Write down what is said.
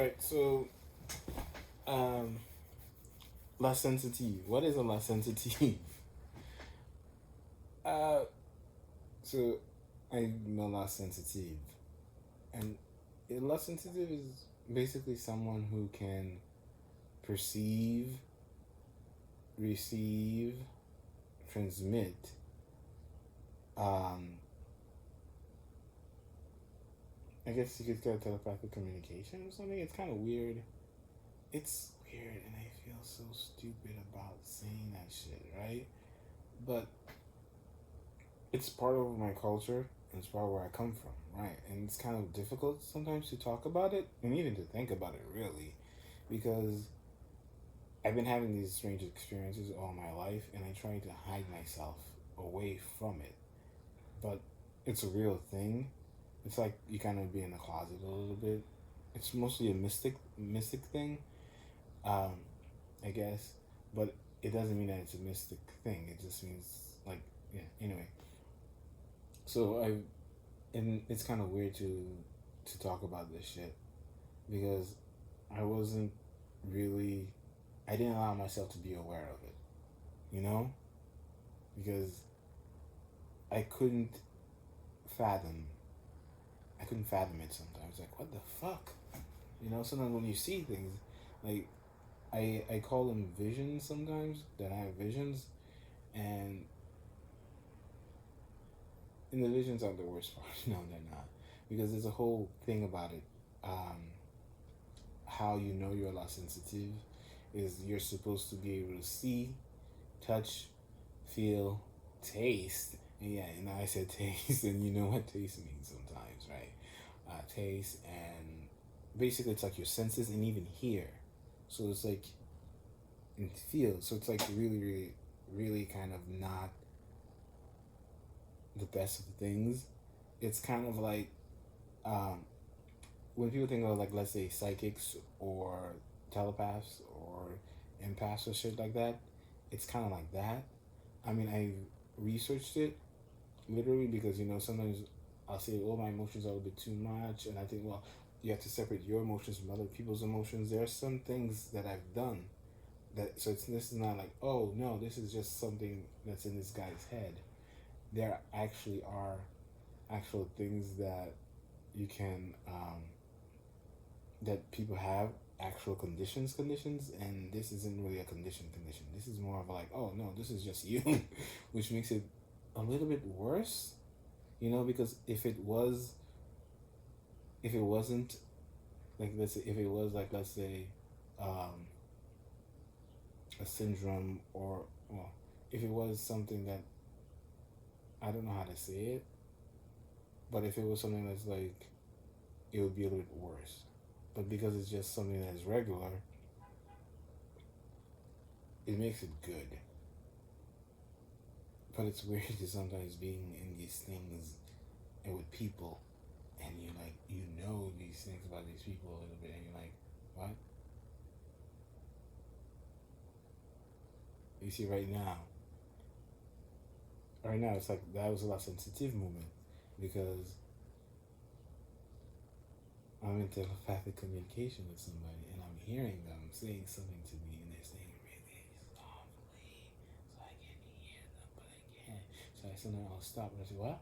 right. So, um, la sensitive. What is a la sensitive? uh, so I'm a la sensitive, and a la sensitive is basically someone who can perceive, receive, transmit, um, I guess you could call it telepathic communication or something. It's kind of weird. It's weird, and I feel so stupid about saying that shit, right? But it's part of my culture, and it's part of where I come from, right? And it's kind of difficult sometimes to talk about it, and even to think about it, really, because I've been having these strange experiences all my life, and I try to hide myself away from it. But it's a real thing. It's like you kind of be in the closet a little bit. It's mostly a mystic thing, um, I guess. But it doesn't mean that it's a mystic thing. It just means like yeah. Anyway, so and it's kind of weird to talk about this shit because I wasn't really I didn't allow myself to be aware of it, you know, because I couldn't fathom I couldn't fathom it sometimes. Like, what the fuck? You know, sometimes when you see things, like, I call them visions sometimes, that I have visions, and the visions aren't the worst part. No, they're not. Because there's a whole thing about it. How you know you're a lot sensitive is you're supposed to be able to see, touch, feel, taste. And yeah, and I said taste, and you know what taste means sometimes, right? Taste and basically it's like your senses and even hear. So it's like and feel. So it's like really, really, really kind of not the best of things. It's kind of like um, when people think of like let's say psychics or telepaths or empaths or shit like that. It's kind of like that. I mean, I researched it literally because sometimes I'll say, "Oh, my emotions are a bit too much," and I think, well, you have to separate your emotions from other people's emotions. There are some things that I've done that so this is not like, oh no, this is just something that's in this guy's head. There actually are actual things that you can that people have actual conditions, and this isn't really a condition. This is more of like, oh no, this is just you, which makes it a little bit worse, because if it wasn't like let's say if it was like let's say um, a syndrome or well if it was something that I don't know how to say it, but if it was something that's like it would be a little bit worse. But because it's just something that is regular, it makes it good. But it's weird to sometimes being in these things and with people, and you know these things about these people a little bit, and you're like, what? You see, right now, it's like that was a lot sensitive moment because I'm in telepathic communication with somebody, and I'm hearing them saying something to me, and they're saying really softly, so I can hear them, but I can't. So I sometimes I'll stop and I say, "What?"